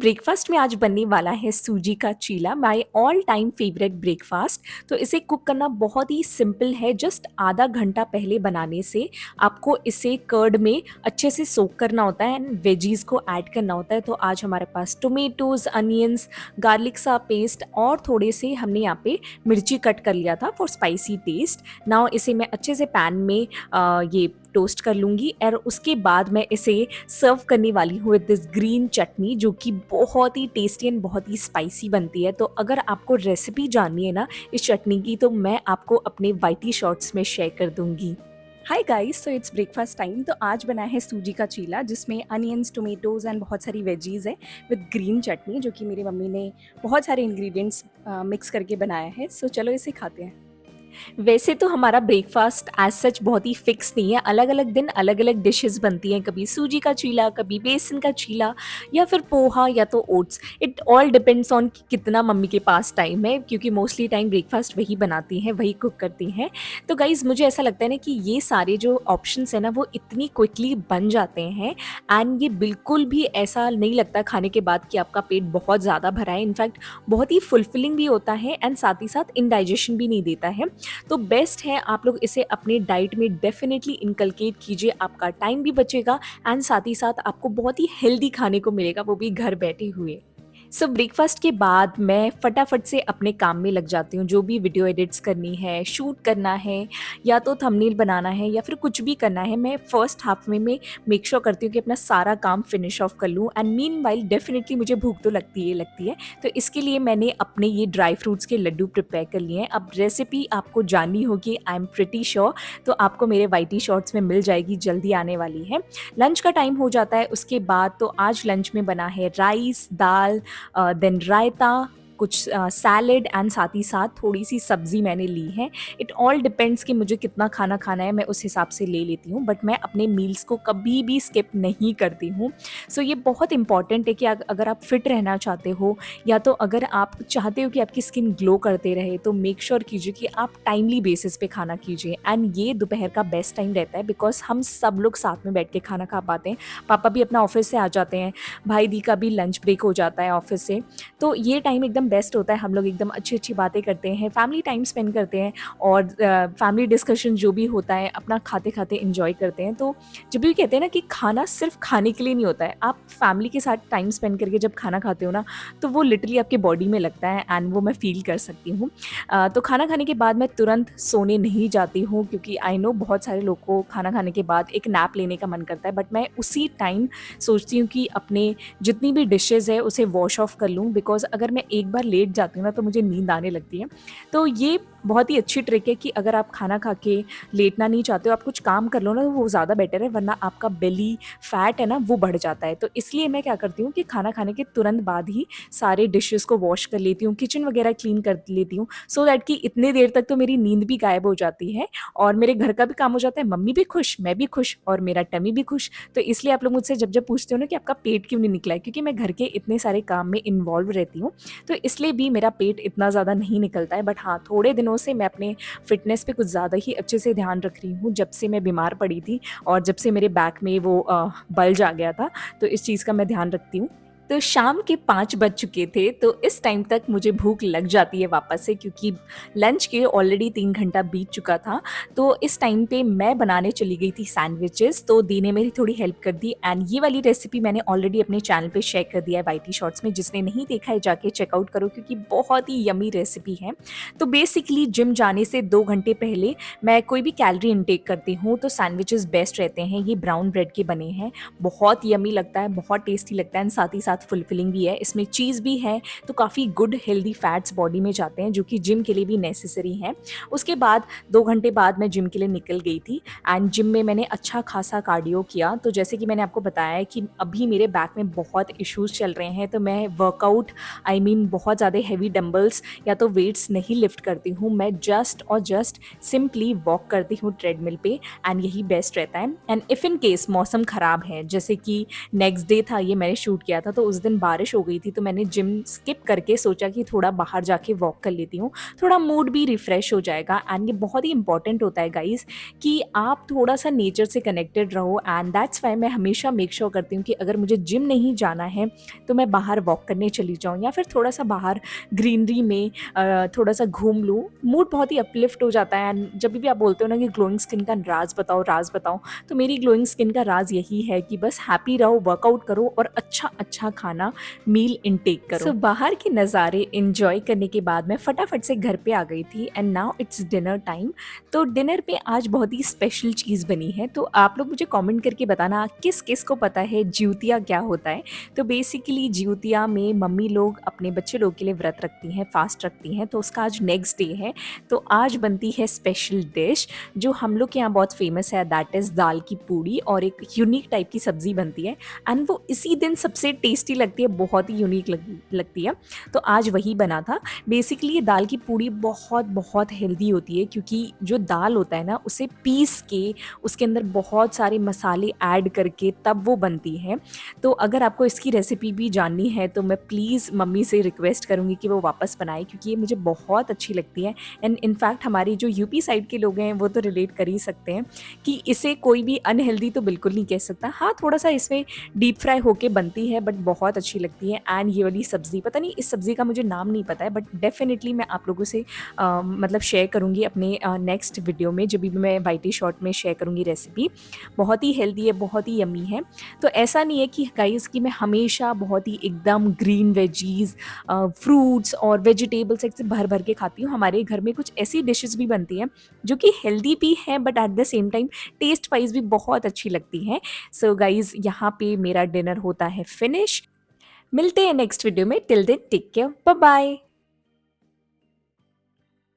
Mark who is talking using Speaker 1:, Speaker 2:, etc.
Speaker 1: Breakfast में आज बनने वाला है सूजी का चीला, my all time favourite breakfast. तो इसे कुक करना बहुत ही सिंपल है। जस्ट आधा घंटा पहले बनाने से आपको इसे कर्ड में अच्छे से सोक करना होता है एंड वेजीज को ऐड करना होता है। तो आज हमारे पास टोमेटोज, अनियंस, गार्लिक सा पेस्ट और थोड़े से हमने यहाँ पे मिर्ची कट कर लिया था फॉर स्पाइसी टेस्ट। नाउ इसे मैं अच्छे से पैन में ये टोस्ट कर लूँगी और उसके बाद मैं इसे सर्व करने वाली हूँ विद दिस ग्रीन चटनी, जो कि बहुत ही टेस्टी एंड बहुत ही स्पाइसी बनती है। तो अगर आपको रेसिपी जाननी है ना इस चटनी की, तो मैं आपको अपने वाईटी शॉर्ट्स में शेयर कर दूंगी। Hi guys, so it's breakfast time. तो आज बना है सूजी का चीला, जिसमें अनियंस, टोमेटोज़ एंड बहुत सारी वेजीज़ है विद ग्रीन चटनी, जो कि मेरी मम्मी ने बहुत सारे इंग्रेडिएंट्स मिक्स करके बनाया है। सो चलो इसे खाते हैं। वैसे तो हमारा ब्रेकफास्ट एज सच बहुत ही फिक्स नहीं है। अलग अलग दिन अलग अलग डिशेस बनती हैं, कभी सूजी का चीला, कभी बेसन का चीला, या फिर पोहा, या तो oats. It all depends on कि कितना मम्मी के पास टाइम है, क्योंकि मोस्टली टाइम ब्रेकफास्ट वही बनाती हैं, वही कुक करती हैं। तो गाइज़, मुझे ऐसा लगता है ना कि ये सारे जो ऑप्शंस हैं ना, वो इतनी क्विकली बन जाते हैं एंड ये बिल्कुल भी ऐसा नहीं लगता खाने के बाद कि आपका पेट बहुत ज़्यादा भरा है। इनफैक्ट बहुत ही फुलफिलिंग भी होता है एंड साथ ही साथ इंडाइजेशन भी नहीं देता है। तो बेस्ट है आप लोग इसे अपने डाइट में डेफिनेटली इनकलकेट कीजिए। आपका टाइम भी बचेगा एंड साथ ही साथ आपको बहुत ही हेल्दी खाने को मिलेगा, वो भी घर बैठे हुए। सो ब्रेकफास्ट के बाद मैं फटाफट से अपने काम में लग जाती हूँ। जो भी वीडियो एडिट्स करनी है, शूट करना है, या तो थंबनेल बनाना है, या फिर कुछ भी करना है, मैं फर्स्ट हाफ में मेक श्योर करती हूँ कि अपना सारा काम फिनिश ऑफ कर लूँ। एंड मीनवाइल डेफिनेटली मुझे भूख तो लगती है। तो इसके लिए मैंने अपने ये ड्राई फ्रूट्स के लड्डू प्रिपेयर कर लिए हैं। अब रेसिपी आपको जाननी होगी, आई एम प्रिटी श्योर, तो आपको मेरे वाईटी शॉर्ट्स में मिल जाएगी, जल्दी आने वाली है। लंच का टाइम हो जाता है उसके बाद। तो आज लंच में बना है राइस, दाल, देन रायता, कुछ सैलेड एंड साथ ही साथ थोड़ी सी सब्जी मैंने ली है। इट ऑल डिपेंड्स कि मुझे कितना खाना खाना है, मैं उस हिसाब से ले लेती हूँ, बट मैं अपने मील्स को कभी भी स्किप नहीं करती हूँ। सो ये बहुत इंपॉर्टेंट है कि अगर आप फिट रहना चाहते हो, या तो अगर आप चाहते हो कि आपकी स्किन ग्लो करते रहे, तो मेक श्योर कीजिए कि आप टाइमली बेसिस पे खाना कीजिए। एंड ये दोपहर का बेस्ट टाइम रहता है, बिकॉज हम सब लोग साथ में बैठ के खाना खा पाते हैं। पापा भी अपना ऑफिस से आ जाते हैं, भाई दी का भी लंच ब्रेक हो जाता है ऑफिस से। तो ये टाइम एकदम बेस्ट होता है। हम लोग एकदम अच्छी अच्छी बातें करते हैं, फैमिली टाइम स्पेंड करते हैं, और फैमिली डिस्कशन जो भी होता है अपना खाते खाते इंजॉय करते हैं। तो जब भी कहते हैं ना कि खाना सिर्फ खाने के लिए नहीं होता है, आप फैमिली के साथ टाइम स्पेंड करके जब खाना खाते हो ना, तो वो लिटरली आपके बॉडी में लगता है एंड वो मैं फील कर सकती हूँ। तो खाना खाने के बाद मैं तुरंत सोने नहीं जाती हूँ, क्योंकि आई नो बहुत सारे लोग को खाना खाने के बाद एक नैप लेने का मन करता है, बट मैं उसी टाइम सोचती हूँ कि अपने जितनी भी डिशेज़ है उसे वॉश ऑफ कर लूँ, बिकॉज़ अगर मैं एक बार लेट जाती हूँ ना, तो मुझे नींद आने लगती है। तो ये बहुत ही अच्छी ट्रिक है कि अगर आप खाना खा के लेटना नहीं चाहते हो, आप कुछ काम कर लो ना, तो वो ज़्यादा बेटर है, वरना आपका बेली फैट है ना, वो बढ़ जाता है। तो इसलिए मैं क्या करती हूँ कि खाना खाने के तुरंत बाद ही सारे डिशेज़ को वॉश कर लेती हूँ, किचन वगैरह क्लीन कर लेती हूँ, सो दैट कि इतने देर तक तो मेरी नींद भी गायब हो जाती है और मेरे घर का भी काम हो जाता है। मम्मी भी खुश, मैं भी खुश, और मेरा टमी भी खुश। तो इसलिए आप लोग मुझसे जब जब पूछते हो ना कि आपका पेट क्यों नहीं निकला है, क्योंकि मैं घर के इतने सारे काम में इन्वॉल्व रहती हूँ, तो इसलिए भी मेरा पेट इतना ज़्यादा नहीं निकलता है। बट हाँ, थोड़े दिनों से मैं अपने फिटनेस पे कुछ ज़्यादा ही अच्छे से ध्यान रख रही हूँ, जब से मैं बीमार पड़ी थी और जब से मेरे बैक में वो बल्ज आ गया था, तो इस चीज़ का मैं ध्यान रखती हूँ। तो शाम के 5 बज चुके थे, तो इस टाइम तक मुझे भूख लग जाती है वापस से, क्योंकि लंच के ऑलरेडी 3 घंटा बीत चुका था। तो इस टाइम पे मैं बनाने चली गई थी सैंडविचेस, तो दी ने मेरी थोड़ी हेल्प कर दी। एंड ये वाली रेसिपी मैंने ऑलरेडी अपने चैनल पे शेयर कर दिया है वाईटी शॉर्ट्स में, जिसने नहीं देखा है जाके चेकआउट करो, क्योंकि बहुत ही यमी रेसिपी है। तो बेसिकली जिम जाने से 2 घंटे पहले मैं कोई भी कैलोरी इनटेक करती हूँ, तो सैंडविचेस बेस्ट रहते हैं। ये ब्राउन ब्रेड के बने हैं, बहुत यमी लगता है, बहुत टेस्टी लगता है, एंड साथ ही साथ फुलफिलिंग भी है। इसमें चीज़ भी है, तो काफ़ी गुड हेल्दी फैट्स बॉडी में जाते हैं, जो कि जिम के लिए भी नेसेसरी हैं। उसके बाद 2 घंटे बाद मैं जिम के लिए निकल गई थी, एंड जिम में मैंने अच्छा खासा कार्डियो किया। तो जैसे कि मैंने आपको बताया है कि अभी मेरे बैक में बहुत इश्यूज़ चल रहे हैं, तो मैं वर्कआउट बहुत ज़्यादा हैवी डंबल्स या तो वेट्स नहीं लिफ्ट करती हूँ। मैं जस्ट और जस्ट सिंपली वॉक करती हूँ ट्रेडमिल पे, एंड यही बेस्ट रहता है। एंड इफ़ इन केस मौसम ख़राब है, जैसे कि नेक्स्ट डे था ये मैंने शूट किया था, तो उस दिन बारिश हो गई थी, तो मैंने जिम स्किप करके सोचा कि थोड़ा बाहर जाके वॉक कर लेती हूँ, थोड़ा मूड भी रिफ्रेश हो जाएगा। एंड ये बहुत ही इंपॉर्टेंट होता है गाइस कि आप थोड़ा-सा नेचर से कनेक्टेड रहो, एंड दैट्स व्हाई मैं हमेशा मेक श्योर करती हूँ कि अगर मुझे जिम नहीं जाना है, तो मैं बाहर वॉक करने चली जाऊँ या फिर थोड़ा-सा बाहर ग्रीनरी में थोड़ा-सा घूम लूँ। मूड बहुत ही अपलिफ्ट हो जाता है। एंड जभी भी आप बोलते हो ना कि ग्लोइंग स्किन का राज़ बताओ, तो मेरी ग्लोइंग स्किन का राज़ यही है कि बस हैप्पी रहो, वर्कआउट करो और अच्छा-अच्छा खाना मील इनटेक करो। बाहर के नज़ारे एन्जॉय करने के बाद मैं फटाफट से घर पे आ गई थी, and now it's dinner time. तो डिनर पे आज बहुत ही स्पेशल चीज़ बनी है, तो आप लोग मुझे कमेंट करके बताना किस-किस को पता है ज्यूतिया क्या होता है? तो बेसिकली ज्यूतिया में मम्मी लोग अपने बच्चे लोग के लिए व्रत रखती हैं, फास्ट रखती हैं, तो उसका आज नेक्स्ट डे है। तो आज बनती है स्पेशल डिश जो हम लोग के यहाँ बहुत फेमस है, दैट इज़ दाल की पूड़ी, और एक यूनिक टाइप की सब्ज़ी बनती है एंड वो इसी दिन सबसे टेस्टी लगती है, बहुत ही यूनिक लगती है। तो आज वही बना था। बेसिकली ये दाल की पूड़ी बहुत हेल्दी होती है, क्योंकि जो दाल होता है ना उसे पीस के उसके अंदर बहुत सारे मसाले ऐड करके तब वो बनती है। तो अगर आपको इसकी रेसिपी भी जाननी है तो मैं प्लीज़ मम्मी से रिक्वेस्ट करूँगी कि वो वापस बनाए, क्योंकि ये मुझे बहुत अच्छी लगती है। एंड इनफैक्ट हमारी जो यूपी साइड के लोग हैं वो तो रिलेट कर ही सकते हैं कि इसे कोई भी अनहेल्दी तो बिल्कुल नहीं कह सकता। हाँ, थोड़ा-सा इसमें डीप फ्राई होके बनती है, बट बहुत अच्छी लगती है। एंड ये वाली सब्ज़ी, पता नहीं इस सब्ज़ी का मुझे नाम नहीं पता है, बट डेफ़िनिटली मैं आप लोगों से मतलब शेयर करूँगी अपने नेक्स्ट वीडियो में, जब भी मैं वाईटी शॉर्ट में शेयर करूँगी रेसिपी। बहुत ही हेल्दी है, बहुत ही यम्मी है। तो ऐसा नहीं है कि गाइस कि मैं हमेशा बहुत ही एकदम ग्रीन वेजीज़, फ्रूट्स और वेजिटेबल्स ऐसे भर-भर के खाती हूँ। हमारे घर में कुछ ऐसी डिशेज़ भी बनती हैं जो कि हेल्दी भी हैं, but at the same time taste wise भी बहुत अच्छी लगती हैं। सो गाइस, यहाँ पे मेरा डिनर होता है फिनिश। मिलते हैं नेक्स्ट वीडियो में, till then take care, bye bye.